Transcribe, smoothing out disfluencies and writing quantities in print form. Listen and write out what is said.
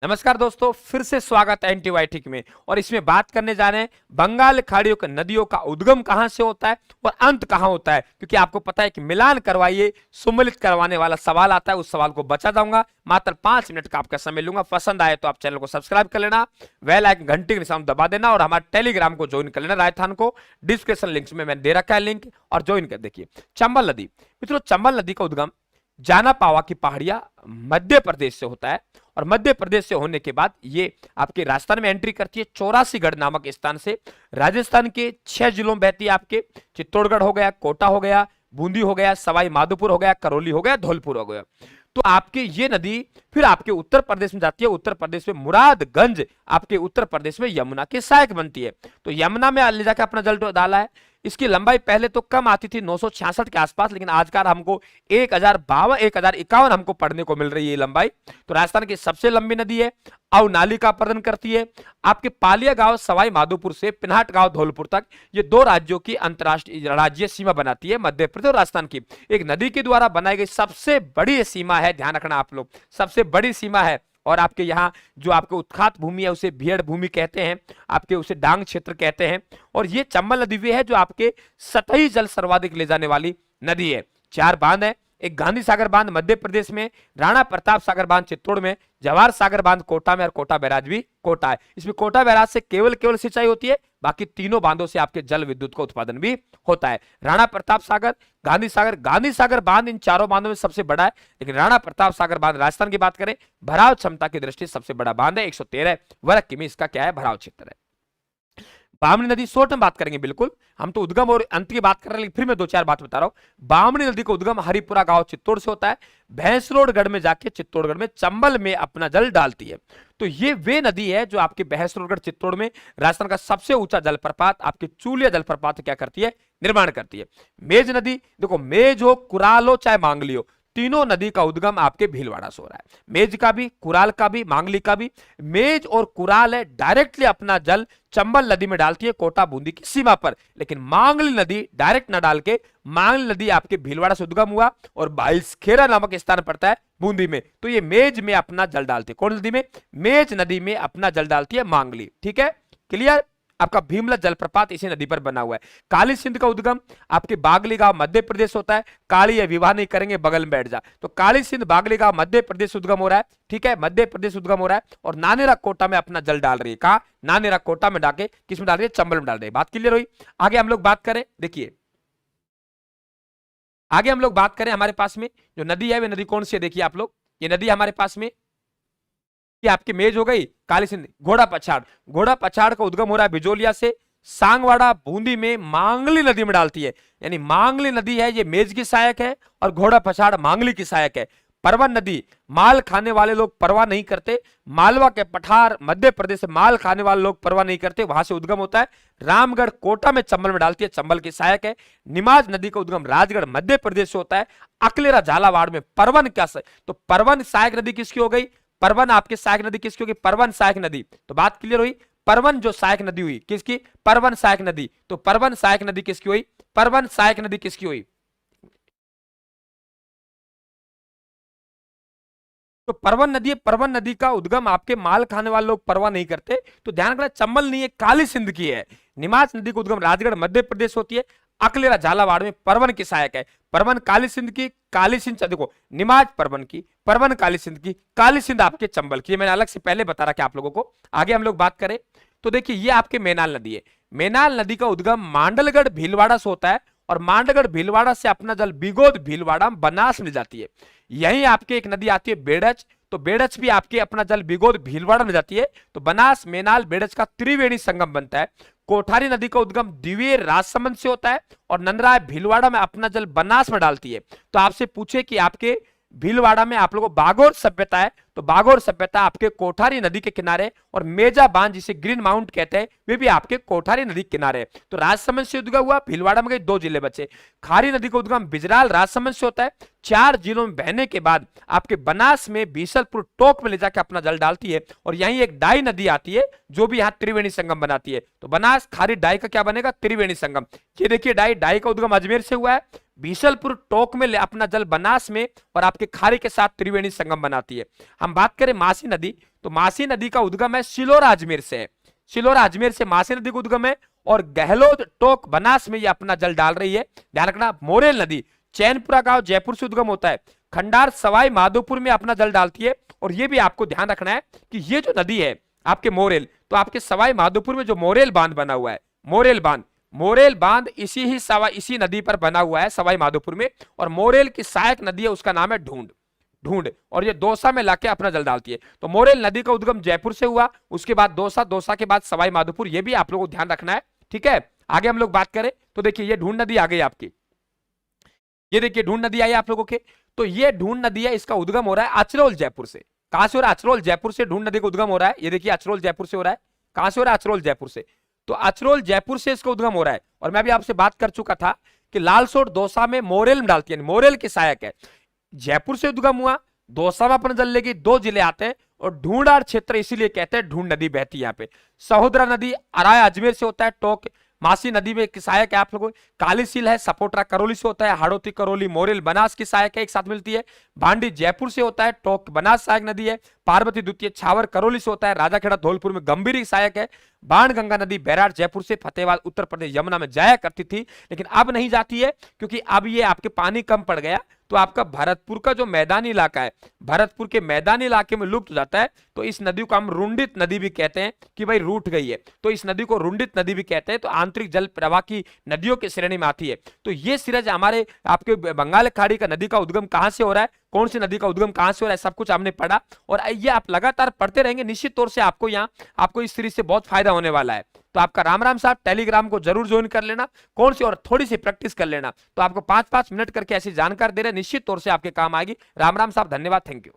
नमस्कार दोस्तों, फिर से स्वागत है एंटीबायोटिक में। और इसमें बात करने जा रहे हैं बंगाल खाड़ियों के नदियों का उद्गम कहां से होता है और अंत कहां होता है। क्योंकि आपको पता है कि मिलान करवाइए सम्मिलित करवाने वाला सवाल आता है, उस सवाल को बचा जाऊंगा। मात्र 5 मिनट का आपका समय लूंगा। पसंद आए तो आप चैनल को सब्सक्राइब कर लेना, बेल आइकन घंटी के निशान दबा देना और हमारे टेलीग्राम को ज्वाइन कर लेना। राजस्थान को डिस्क्रिप्शन लिंक्स में मैंने दे रखा है लिंक, और ज्वाइन कर देखिए। चंबल नदी, मित्रों चंबल नदी का उद्गम जाना पावा की पहाड़ियां मध्य प्रदेश से होता है। और मध्य प्रदेश से होने के बाद ये आपके राजस्थान में एंट्री करती है 84गढ़ नामक स्थान से। राजस्थान के 6 जिलों में बहती है। आपके चित्तौड़गढ़ हो गया, कोटा हो गया, बूंदी हो गया, सवाई माधोपुर हो गया, करौली हो गया, धौलपुर हो गया। तो आपके ये नदी फिर आपके उत्तर प्रदेश में जाती है। उत्तर प्रदेश में मुरादगंज आपके उत्तर प्रदेश में यमुना की सहायक बनती है। तो यमुना में ले जाकर अपना जल डाला है। इसकी लंबाई पहले तो कम आती थी 966 के आसपास, लेकिन आजकल हमको 1051 हमको पढ़ने को मिल रही है ये लंबाई। तो राजस्थान की सबसे लंबी नदी है। अव नाली का प्रदान करती है। आपके पालिया गांव सवाई माधोपुर से पिन्हाट गांव धौलपुर तक ये 2 राज्यों की अंतरराष्ट्रीय राज्य सीमा बनाती है, मध्य प्रदेश और राजस्थान की। एक नदी के द्वारा बनाई गई सबसे बड़ी सीमा है, ध्यान रखना आप लोग, सबसे बड़ी सीमा है। और आपके यहाँ जो आपके उत्खात भूमि है उसे भेड़ भूमि कहते हैं, आपके उसे डांग क्षेत्र कहते हैं। और ये चंबल नदी वे है जो आपके सतही जल सर्वाधिक ले जाने वाली नदी है। 4 बांध है। एक गांधी सागर बांध मध्य प्रदेश में, राणा प्रताप सागर बांध चित्तौड़ में, जवाहर सागर बांध कोटा में, और कोटा बैराज भी कोटा है। इसमें कोटा बैराज से केवल सिंचाई होती है, बाकी तीनों बांधों से आपके जल विद्युत का उत्पादन भी होता है। राणा प्रताप सागर, गांधी सागर बांध इन चारों बांधों में सबसे बड़ा है। लेकिन राणा प्रताप सागर बांध राजस्थान की बात करें, भराव क्षमता की दृष्टि सबसे बड़ा बांध है। 113 वर्ग किमी इसका क्या है, भराव क्षेत्र है। बामनी नदी शॉर्ट में बात करेंगे, बिल्कुल हम तो उद्गम और अंत की बात कर रहे हैं, फिर मैं 2-4 बात बता रहा हूं। बामनी नदी का उद्गम हरिपुरा गांव चित्तौड़ से होता है। भैंसरोडगढ़ में जाके चित्तौड़गढ़ में चंबल में अपना जल डालती है। तो ये वे नदी है जो आपके भैंसरोडगढ़ चित्तौड़ में राजस्थान का सबसे ऊंचा जलप्रपात आपके चूलिया जलप्रपात क्या करती है, निर्माण करती है। मेज नदी, देखो मेज हो, कुराल हो, चाहे मांगली हो, तीनों नदी का उद्गम आपके भीलवाड़ा से हो रहा है। मेज का भी, कुराल का भी, मांगली का भी। मेज और कुराल है डायरेक्टली अपना जल चंबल नदी में डालती है कोटा बूंदी की सीमा पर। लेकिन मांगली नदी डायरेक्ट न डाल के, मांगली नदी आपके भीलवाड़ा से उद्गम हुआ और बाइसखेरा नामक स्थान पड़ता है बूंदी में। तो ये मेज में अपना जल डालती है। कौन नदी में? मेज नदी में अपना जल डालती है मांगली। ठीक है, क्लियर। आपका भीमलत जलप्रपात इसी नदी पर बना हुआ है। काली सिंध का उद्गम आपके बागली गांव मध्य प्रदेश होता है। काली या विवाह नहीं करेंगे, बगल में बैठ जा। तो काली सिंध बागली गांव मध्य प्रदेश उद्गम हो रहा है। ठीक है, मध्य प्रदेश उद्गम हो रहा है। और नानेरा कोटा में अपना जल डाल रही है। कहा? नानेरा कोटा में डाके किस में डाल रही है? चंबल में डाल रही है। बात क्लियर हुई। आगे हम लोग बात करें, देखिए आगे हम लोग बात करें, हमारे पास में जो नदी है वे नदी कौन सी है? देखिए आप लोग, ये नदी हमारे पास में कि आपकी मेज हो गई, काली सिंध, घोड़ा पछाड़ का उद्गम हो रहा है बिजोलिया से, सांगवाड़ा बूंदी में मांगली नदी में डालती है। यानी मांगली नदी है ये मेज की सहायक है और घोड़ा पछाड़ मांगली की सहायक है। परवन नदी, माल खाने वाले लोग परवाह नहीं करते। मालवा के पठार मध्य प्रदेश से माल खाने वाले लोग परवाह नहीं करते, वहां से उद्गम होता है। रामगढ़ कोटा में चंबल में डालती है, चंबल की सहायक है। निमाज नदी का उद्गम राजगढ़ मध्य प्रदेश से होता है। अकलेरा झालावाड़ में परवन क्या से, तो परवन सहायक नदी किसकी हो गई? परवन आपकी सहायक नदी किसकी होगी? परवन सहायक नदी। तो बात क्लियर हुई। परवन जो सहायक नदी हुई किसकी? परवन सहायक नदी। तो परवन सहायक नदी किसकी हुई? परवन सहायक नदी किसकी हुई? तो परवन नदी का उद्गम आपके माल खाने वाले लोग परवाह नहीं करते। तो ध्यान रखना, चंबल नहीं है, काली सिंध की है। निमाच नदी का उद्गम राजगढ़ मध्य प्रदेश होती है। अकलेरा झालावाड़ में परवन की सहायक है। परवन काली सिंध की, काली सिंध देखो, निमाज परवन की, परवन काली सिंध की, काली सिंध आपके चंबल की। मैंने अलग से पहले बता रखा आप लोगों को। आगे हम लोग बात करें तो देखिए ये आपके मेनाल नदी है। मेनाल नदी का उद्गम मांडलगढ़ भीलवाड़ा से होता है और मांडलगढ़ भीलवाड़ा से अपना जल बिगोद भीलवाड़ा बनास में जाती है। यहीं आपके एक नदी आती है बेड़च, तो बेड़च भी आपके अपना जल बिगोद भीलवाड़ा में जाती है। तो बनास मेनाल बेड़च का त्रिवेणी संगम बनता है। कोठारी नदी का उद्गम दिवेर राजसमंद से होता है और नंदराय भीलवाड़ा में अपना जल बनास में डालती है। तो आपसे पूछे कि आपके भीलवाड़ा में आप लोगों को बागोर सभ्यता है, तो बागोर सभ्यता आपके कोठारी नदी के किनारे, और मेजा बांध जिसे ग्रीन माउंट कहते हैं वे भी आपके कोठारी नदी के किनारे। तो राजसमंद से उद्गम हुआ, भीलवाड़ा में गए 2 जिले बचे। खारी नदी का उद्गम बिजराल राजसमंद से होता है। 4 जिलों में बहने के बाद आपके बनास में बीसलपुर टोक में ले जाकर अपना जल डालती है। और यहीं एक डाई नदी आती है जो भी यहाँ त्रिवेणी संगम बनाती है। तो बनास खारी डाई का क्या बनेगा? त्रिवेणी संगम। ये देखिए डाई का उद्गम अजमेर से हुआ है। बीसलपुर टोक में अपना जल बनास में और आपके खाड़ी के साथ त्रिवेणी संगम बनाती है। हम बात करें मासी नदी, तो मासी नदी का उद्गम है सिलोरा अजमेर से है। सिलोरा अजमेर से मासी नदी का उद्गम है और गहलोत टोक बनास में ये अपना जल डाल रही है। ध्यान रखना, मोरेल नदी चैनपुरा गांव जयपुर से उद्गम होता है, खंडार सवाई माधोपुर में अपना जल डालती है। और ये भी आपको ध्यान रखना है कि ये जो नदी है आपके मोरेल, तो आपके सवाई माधोपुर में जो मोरेल बांध बना हुआ है, मोरेल बांध इसी नदी पर बना हुआ है सवाई माधोपुर में। और मोरेल की सहायक नदी है, उसका नाम है ढूंढ, और ये दौसा में लाके अपना जल डालती है। तो मोरेल नदी का उद्गम जयपुर से हुआ, उसके बाद दौसा के बाद सवाई माधोपुर, ये भी आप लोगों को ध्यान रखना है। ठीक है, आगे हम लोग बात करें तो देखिए ये ढूंढ नदी आ गई आपकी, ये देखिए ढूंढ नदी आई आप लोगों के। तो ये ढूंढ नदी है, इसका उद्गम हो रहा है अचरोल जयपुर से। कहां से हो रहा है? अचरोल जयपुर से ढूंढ नदी का उद्गम हो रहा है। ये देखिए अचरोल जयपुर से हो रहा है। कहां से हो रहा है? अचरोल जयपुर से। तो अचरोल जयपुर से इसका उद्गम हो रहा है। और मैं भी आपसे बात कर चुका था कि लालसोट दौसा में मोरेल में डालती है, मोरेल की सहायक है। जयपुर से उद्गम हुआ, दौसा में अपन जल लेगी, 2 जिले आते हैं और ढूंढार क्षेत्र इसीलिए कहते हैं ढूंढ नदी बहती है यहाँ पे। सहोदरा नदी अराया अजमेर से होता है, टोक मासी नदी में की सहायक है आप लोगों। कालीसील है सपोट्रा करौली से होता है, हाड़ोती करौली मोरेल बनास की सहायक है, एक साथ मिलती है। भांडी जयपुर से होता है, टोक बनास सहायक नदी है। पार्वती द्वितीय छावर करौली से होता है, राजाखेड़ा धौलपुर में गंभीरी सहायक है। बाण गंगा नदी बैराट जयपुर से फतेहबाद उत्तर प्रदेश यमुना में जाया करती थी, लेकिन अब नहीं जाती है क्योंकि अब ये आपके पानी कम पड़ गया। तो आपका भरतपुर का जो मैदानी इलाका है, भरतपुर के मैदानी इलाके में लुप्त हो जाता है। तो इस नदी को हम रुंडित नदी भी कहते हैं कि भाई रूठ गई है, तो इस नदी को रुंडित नदी भी कहते हैं। तो आंतरिक जल प्रवाह की नदियों की श्रेणी में आती है। तो ये सिरज हमारे आपके बंगाल खाड़ी का नदी का उद्गम कहां से हो रहा है, कौन सी नदी का उद्गम कहां से हो रहा है, सब कुछ हमने पढ़ा। और ये आप लगातार पढ़ते रहेंगे, निश्चित तौर से आपको यहाँ आपको इस सीरीज से बहुत फायदा होने वाला है। तो आपका राम साहब टेलीग्राम को जरूर ज्वाइन कर लेना, कौन सी और थोड़ी सी प्रैक्टिस कर लेना। तो आपको 5-5 मिनट करके ऐसी जानकारी दे रहे हैं, निश्चित तौर से आपके काम आएगी। राम साहब, धन्यवाद, थैंक यू।